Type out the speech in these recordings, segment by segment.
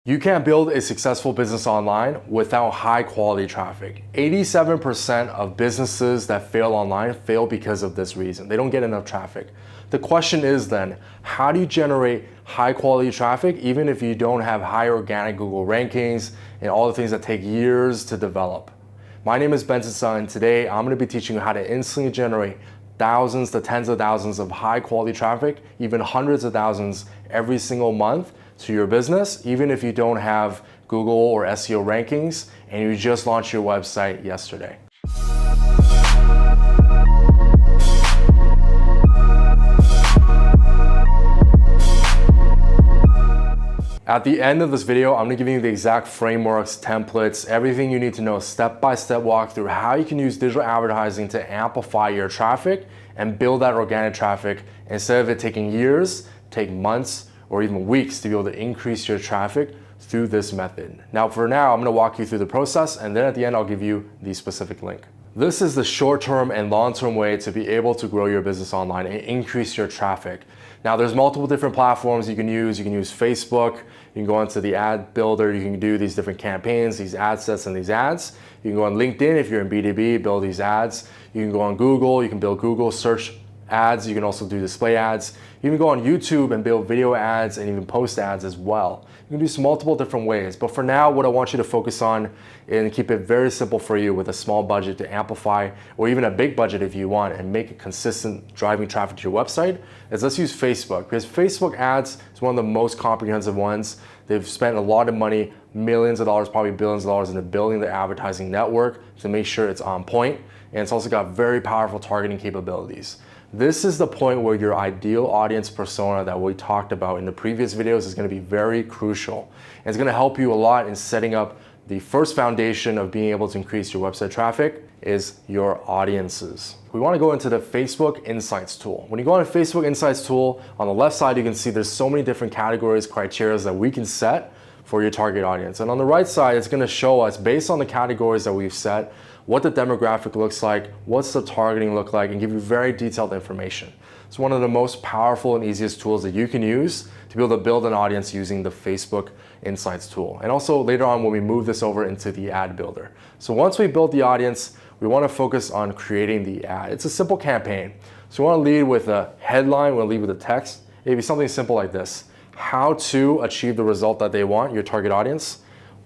You can't build a successful business online without high quality traffic. 87% of businesses that fail online fail because of this reason. They don't get enough traffic. The question is then, how do you generate high quality traffic even if you don't have high organic Google rankings and all the things that take years to develop? My name is Benson Sun, and today I'm going to be teaching you how to instantly generate thousands to tens of thousands of high quality traffic, even hundreds of thousands every single month to your business, even if you don't have Google or SEO rankings and you just launched your website yesterday. At the end of this video, I'm gonna give you the exact frameworks, templates, everything you need to know, step-by-step walkthrough how you can use digital advertising to amplify your traffic and build that organic traffic instead of it taking years, take months, or even weeks to be able to increase your traffic through this method. Now, for now, I'm gonna walk you through the process, and then at the end, I'll give you the specific link. This is the short-term and long-term way to be able to grow your business online and increase your traffic. Now, there's multiple different platforms you can use. You can use Facebook, you can go into the ad builder, you can do these different campaigns, these ad sets and these ads. You can go on LinkedIn if you're in B2B, build these ads. You can go on Google, you can build Google search ads. You can also do display ads. You can go on YouTube and build video ads and even post ads as well. You can do this multiple different ways. But for now, what I want you to focus on and keep it very simple for you with a small budget to amplify, or even a big budget if you want, and make it consistent driving traffic to your website, is let's use Facebook, because Facebook ads is one of the most comprehensive ones. They've spent a lot of money, millions of dollars, probably billions of dollars into building their advertising network to make sure it's on point. And it's also got very powerful targeting capabilities. This is the point where your ideal audience persona that we talked about in the previous videos is going to be very crucial. And it's going to help you a lot in setting up the first foundation of being able to increase your website traffic is your audiences. We want to go into the Facebook Insights tool. When you go on the Facebook Insights tool, on the left side, you can see there's so many different categories, criteria that we can set for your target audience. And on the right side, it's going to show us, based on the categories that we've set, what the demographic looks like, what's the targeting look like, and give you very detailed information. It's one of the most powerful and easiest tools that you can use to be able to build an audience using the Facebook Insights tool. And also later on when we move this over into the ad builder. So once we build the audience, we want to focus on creating the ad. It's a simple campaign. So we want to lead with a headline, we want to lead with a text. It'd be something simple like this: how to achieve the result that they want, your target audience,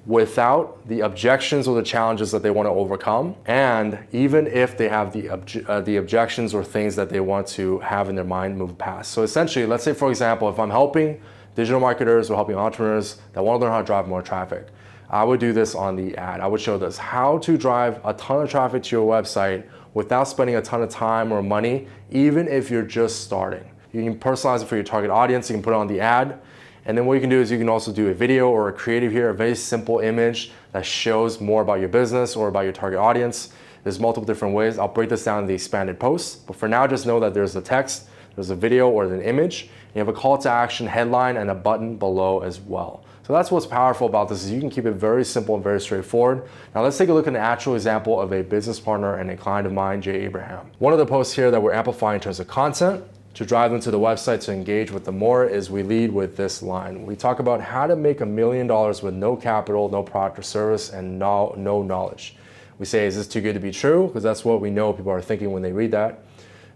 without the objections or the challenges that they want to overcome, and even if they have the objections or things that they want to have in their mind move past. So essentially, let's say for example, if I'm helping digital marketers or helping entrepreneurs that want to learn how to drive more traffic, I would do this on the ad. I would show this: how to drive a ton of traffic to your website without spending a ton of time or money, even if you're just starting. You can personalize it for your target audience, you can put it on the ad. And then what you can do is you can also do a video or a creative here, a very simple image that shows more about your business or about your target audience. There's multiple different ways. I'll break this down in the expanded post. But for now, just know that there's the text, there's a video or an image, and you have a call to action headline and a button below as well. So that's what's powerful about this, is you can keep it very simple and very straightforward. Now let's take a look at an actual example of a business partner and a client of mine, Jay Abraham. One of the posts here that we're amplifying in terms of content to drive them to the website to engage with them more is we lead with this line. We talk about how to make $1 million with no capital, no product or service, and no knowledge. We say, is this too good to be true? Because that's what we know people are thinking when they read that.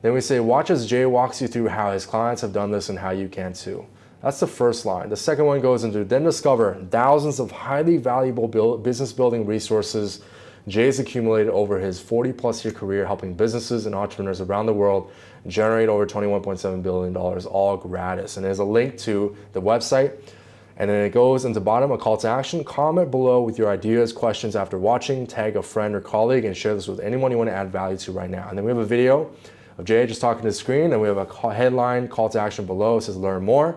Then we say, watch as Jay walks you through how his clients have done this and how you can too. That's the first line. The second one goes into, then discover thousands of highly valuable business building resources Jay's accumulated over his 40+ year career helping businesses and entrepreneurs around the world generate over $21.7 billion, all gratis. And there's a link to the website. And then it goes into bottom, a call to action. Comment below with your ideas, questions after watching, tag a friend or colleague, and share this with anyone you want to add value to right now. And then we have a video of Jay just talking to the screen, and we have a headline, call to action below. It says learn more,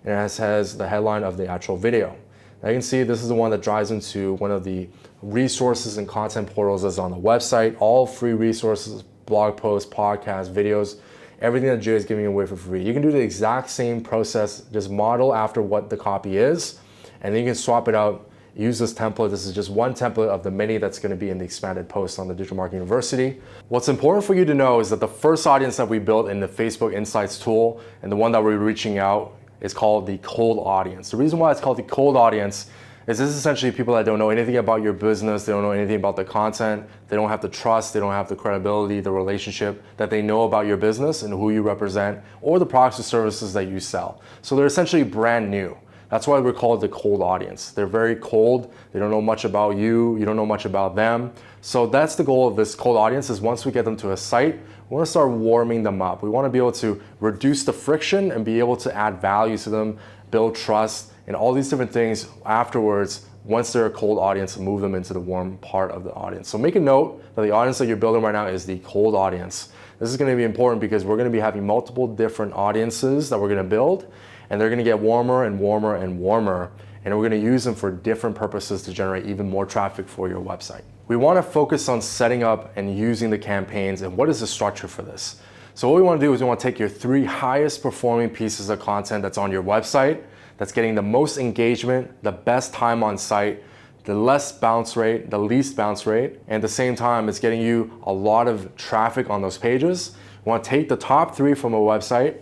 and it has the headline of the actual video. Now you can see this is the one that drives into one of the resources and content portals that's on the website. All free resources, blog posts, podcasts, videos, everything that Jay is giving away for free. You can do the exact same process, just model after what the copy is, and then you can swap it out, use this template. This is just one template of the many that's going to be in the expanded post on the Digital Marketing University. What's important for you to know is that the first audience that we built in the Facebook Insights tool and the one that we're reaching out is called the cold audience. The reason why it's called the cold audience is this is essentially people that don't know anything about your business, they don't know anything about the content, they don't have the trust, they don't have the credibility, the relationship that they know about your business and who you represent or the products or services that you sell. So they're essentially brand new. That's why we're called the cold audience. They're very cold, they don't know much about you, you don't know much about them. So that's the goal of this cold audience, is once we get them to a site, we want to start warming them up. We want to be able to reduce the friction and be able to add value to them, build trust, and all these different things afterwards. Once they're a cold audience, move them into the warm part of the audience. So make a note that the audience that you're building right now is the cold audience. This is going to be important because we're going to be having multiple different audiences that we're going to build, and they're going to get warmer and warmer and warmer, and we're going to use them for different purposes to generate even more traffic for your website. We want to focus on setting up and using the campaigns, and what is the structure for this? So what we want to do is we want to take your 3 highest performing pieces of content that's on your website, that's getting the most engagement, the best time on site, the less bounce rate, the least bounce rate, and at the same time it's getting you a lot of traffic on those pages. We want to take the top 3 from a website,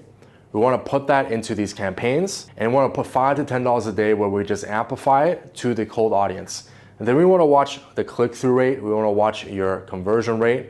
we want to put that into these campaigns, and we want to put $5 to $10 a day where we just amplify it to the cold audience. And then we want to watch the click-through rate, we want to watch your conversion rate,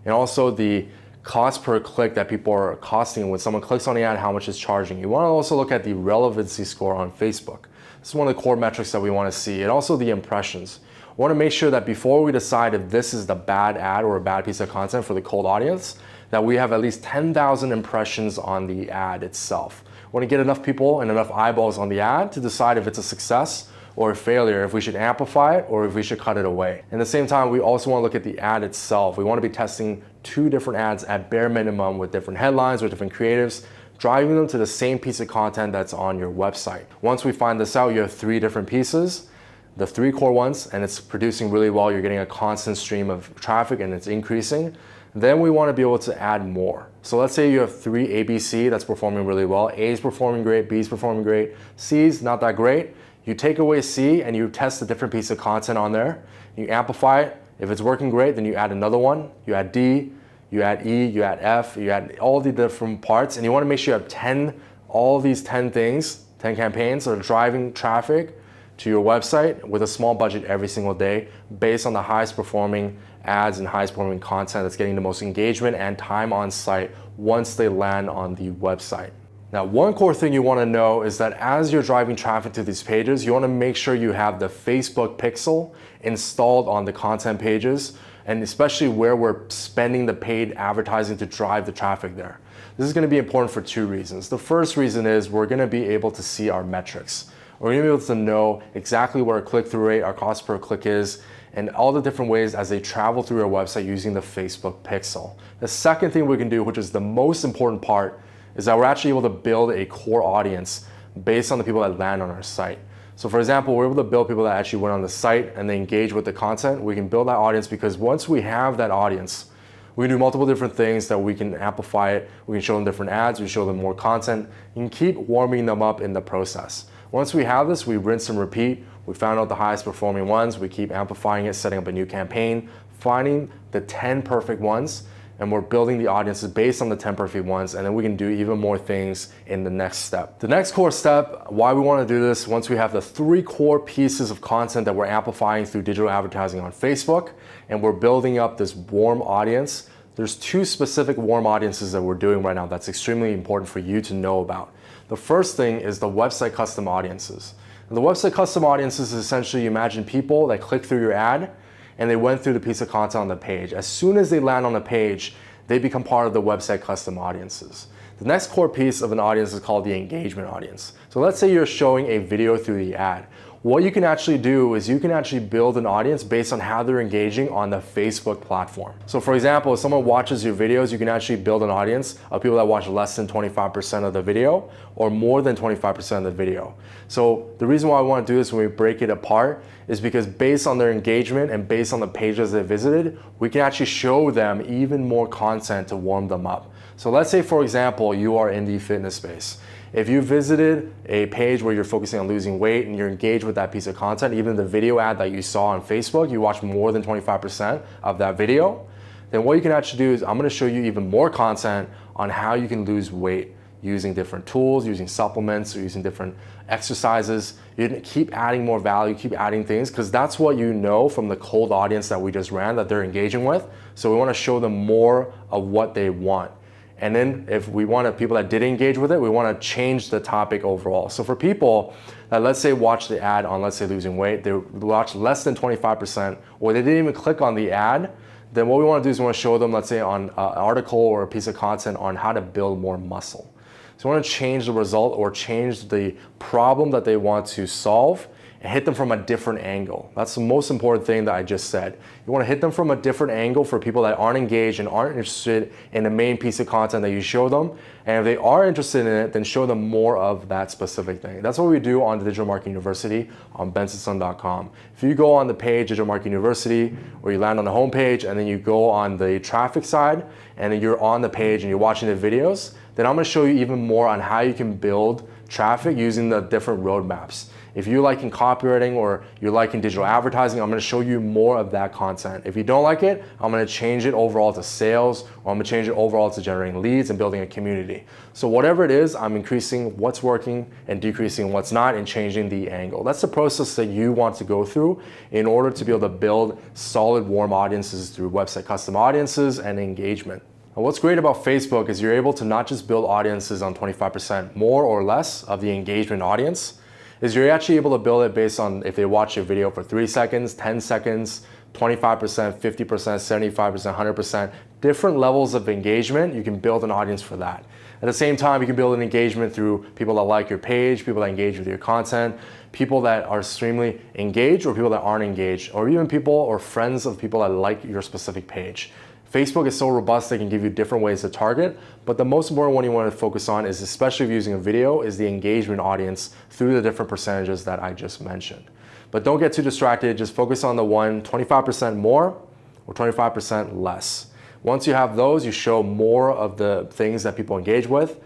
and also the cost per click that people are costing. When someone clicks on the ad, how much it's charging. You want to also look at the relevancy score on Facebook. This is one of the core metrics that we want to see, and also the impressions. We want to make sure that before we decide if this is the bad ad or a bad piece of content for the cold audience, that we have at least 10,000 impressions on the ad itself. We want to get enough people and enough eyeballs on the ad to decide if it's a success or a failure, if we should amplify it or if we should cut it away. At the same time, we also want to look at the ad itself. We want to be testing 2 different ads at bare minimum with different headlines or different creatives, driving them to the same piece of content that's on your website. Once we find this out, you have 3 different pieces, the 3 core ones, and it's producing really well. You're getting a constant stream of traffic and it's increasing. Then we want to be able to add more. So let's say you have 3 ABC that's performing really well. A is performing great, B is performing great, C is not that great. You take away C and you test a different piece of content on there. You amplify it. If it's working great, then you add another one. You add D, you add E, you add F, you add all the different parts, and you want to make sure you have all these 10 things, 10 campaigns that are driving traffic to your website with a small budget every single day based on the highest performing ads and highest performing content that's getting the most engagement and time on site once they land on the website. Now, one core thing you want to know is that as you're driving traffic to these pages, you want to make sure you have the Facebook pixel installed on the content pages, and especially where we're spending the paid advertising to drive the traffic there. This is going to be important for 2 reasons. The first reason is we're going to be able to see our metrics. We're going to be able to know exactly what our click-through rate, our cost per click is, and all the different ways as they travel through our website using the Facebook pixel. The second thing we can do, which is the most important part, is that we're actually able to build a core audience based on the people that land on our site. So for example, we're able to build people that actually went on the site and they engage with the content. We can build that audience because once we have that audience, we can do multiple different things that we can amplify it. We can show them different ads, we show them more content, and keep warming them up in the process. Once we have this, we rinse and repeat. We found out the highest performing ones, we keep amplifying it, setting up a new campaign, finding the 10 perfect ones, and we're building the audiences based on the 10 perfect ones, and then we can do even more things in the next step. The next core step, why we want to do this, once we have the 3 core pieces of content that we're amplifying through digital advertising on Facebook, and we're building up this warm audience, there's 2 specific warm audiences that we're doing right now that's extremely important for you to know about. The first thing is the website custom audiences. And the website custom audiences is essentially, you imagine people that click through your ad, and they went through the piece of content on the page. As soon as they land on the page, they become part of the website custom audiences. The next core piece of an audience is called the engagement audience. So let's say you're showing a video through the ad. What you can actually do is you can actually build an audience based on how they're engaging on the Facebook platform. So for example, if someone watches your videos, you can actually build an audience of people that watch less than 25% of the video or more than 25% of the video. So the reason why I want to do this when we break it apart is because based on their engagement and based on the pages they visited, we can actually show them even more content to warm them up. So let's say, for example, you are in the fitness space. If you visited a page where you're focusing on losing weight and you're engaged with that piece of content, even the video ad that you saw on Facebook, you watched more than 25% of that video, then what you can actually do is I'm going to show you even more content on how you can lose weight using different tools, using supplements, or using different exercises. You keep adding more value, keep adding things, because that's what you know from the cold audience that we just ran that they're engaging with. So we want to show them more of what they want. And then if we want people that did engage with it, we want to change the topic overall. So for people that, let's say, watch the ad on, let's say, losing weight, they watch less than 25%, or they didn't even click on the ad, then what we want to do is we want to show them, let's say, on an article or a piece of content on how to build more muscle. So we want to change the result or change the problem that they want to solve and hit them from a different angle. That's the most important thing that I just said. You want to hit them from a different angle for people that aren't engaged and aren't interested in the main piece of content that you show them. And if they are interested in it, then show them more of that specific thing. That's what we do on the Digital Marketing University on bensonsun.com. If you go on the page, Digital Marketing University, or you land on the homepage and then you go on the traffic side and then you're on the page and you're watching the videos, then I'm going to show you even more on how you can build traffic using the different roadmaps. If you're liking copywriting or you're liking digital advertising, I'm gonna show you more of that content. If you don't like it, I'm gonna change it overall to sales, or I'm gonna change it overall to generating leads and building a community. So whatever it is, I'm increasing what's working and decreasing what's not and changing the angle. That's the process that you want to go through in order to be able to build solid warm audiences through website custom audiences and engagement. And what's great about Facebook is you're able to not just build audiences on 25% more or less of the engagement audience, is you're actually able to build it based on if they watch your video for 3 seconds, 10 seconds, 25%, 50%, 75%, 100%, different levels of engagement, you can build an audience for that. At the same time, you can build an engagement through people that like your page, people that engage with your content, people that are extremely engaged or people that aren't engaged, or even people or friends of people that like your specific page. Facebook is so robust, they can give you different ways to target, but the most important one you want to focus on is, especially if you're using a video, is the engagement audience through the different percentages that I just mentioned. But don't get too distracted, just focus on the one, 25% more or 25% less. Once you have those, you show more of the things that people engage with,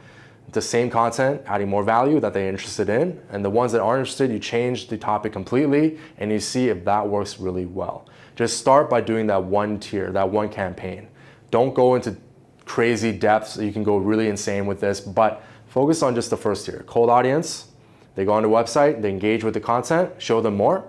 the same content, adding more value that they're interested in, and the ones that aren't interested, you change the topic completely and you see if that works really well. Just start by doing that one tier, that one campaign. Don't go into crazy depths. You can go really insane with this, but focus on just the first tier. Cold audience, they go on the website, they engage with the content, show them more.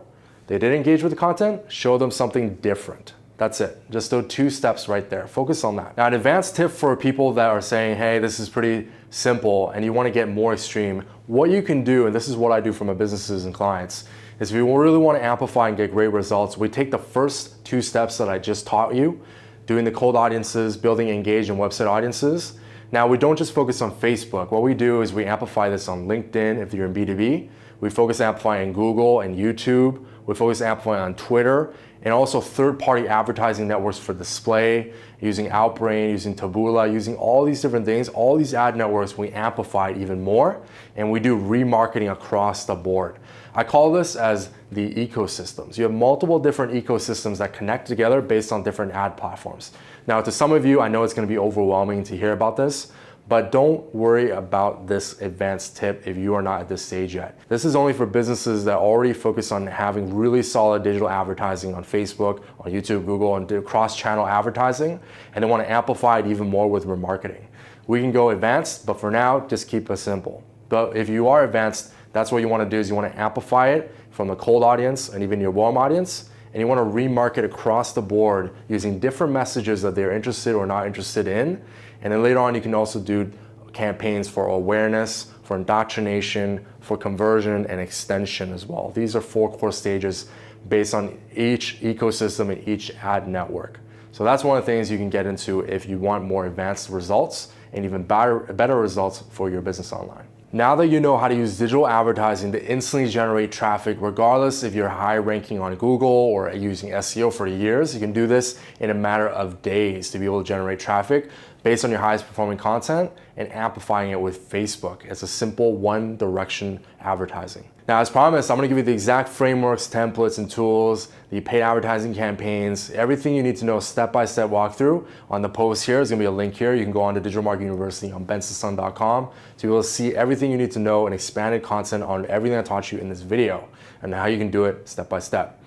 They did engage with the content, show them something different. That's it. Just those 2 steps right there. Focus on that. Now, an advanced tip for people that are saying, hey, this is pretty simple and you want to get more extreme, what you can do, and this is what I do for my businesses and clients, is if you really want to amplify and get great results, we take the first 2 steps that I just taught you, doing the cold audiences, building engaged and website audiences. Now, we don't just focus on Facebook. What we do is we amplify this on LinkedIn if you're in B2B. We focus amplifying Google and YouTube. We focus amplifying on Twitter, and also third-party advertising networks for display, using Outbrain, using Taboola, using all these different things. All these ad networks, we amplify it even more, and we do remarketing across the board. I call this as the ecosystems. You have multiple different ecosystems that connect together based on different ad platforms. Now, to some of you, I know it's going to be overwhelming to hear about this, but don't worry about this advanced tip if you are not at this stage yet. This is only for businesses that already focus on having really solid digital advertising on Facebook, on YouTube, Google, and do cross-channel advertising, and they want to amplify it even more with remarketing. We can go advanced, but for now, just keep it simple. But if you are advanced, that's what you want to do, is you want to amplify it from the cold audience and even your warm audience, and you want to remarket across the board using different messages that they're interested or not interested in. And then later on, you can also do campaigns for awareness, for indoctrination, for conversion, and extension as well. These are 4 core stages based on each ecosystem and each ad network. So that's one of the things you can get into if you want more advanced results and even better results for your business online. Now that you know how to use digital advertising to instantly generate traffic, regardless if you're high ranking on Google or using SEO for years, you can do this in a matter of days to be able to generate traffic based on your highest performing content and amplifying it with Facebook. It's a simple one direction advertising. Now, as promised, I'm gonna give you the exact frameworks, templates, and tools, the paid advertising campaigns, everything you need to know step-by-step walkthrough on the post here. There's gonna be a link here. You can go on to Digital Marketing University on bensonsun.com to be able to see everything you need to know and expanded content on everything I taught you in this video and how you can do it step by step.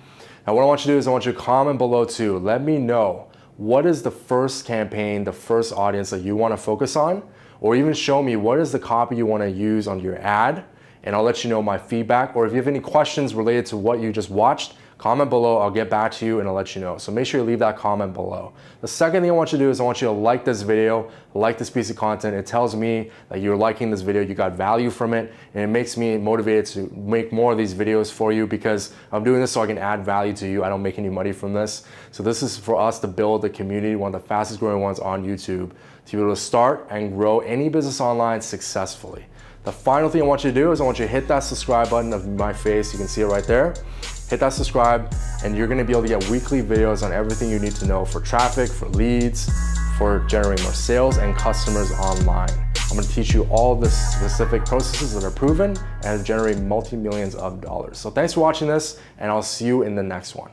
Now, what I want you to do is I want you to comment below too. Let me know, what is the first campaign, the first audience that you wanna focus on? or even show me what is the copy you want to use on your ad, and I'll let you know my feedback. Or if you have any questions related to what you just watched, comment below, I'll get back to you and I'll let you know. So make sure you leave that comment below. The second thing I want you to do is I want you to like this video, like this piece of content. It tells me that you're liking this video, you got value from it, and it makes me motivated to make more of these videos for you, because I'm doing this so I can add value to you. I don't make any money from this. So this is for us to build a community, one of the fastest growing ones on YouTube, to be able to start and grow any business online successfully. The final thing I want you to do is I want you to hit that subscribe button of my face. You can see it right there. Hit that subscribe, and you're gonna be able to get weekly videos on everything you need to know for traffic, for leads, for generating more sales and customers online. I'm gonna teach you all the specific processes that are proven and generate multi-millions of dollars. So thanks for watching this, and I'll see you in the next one.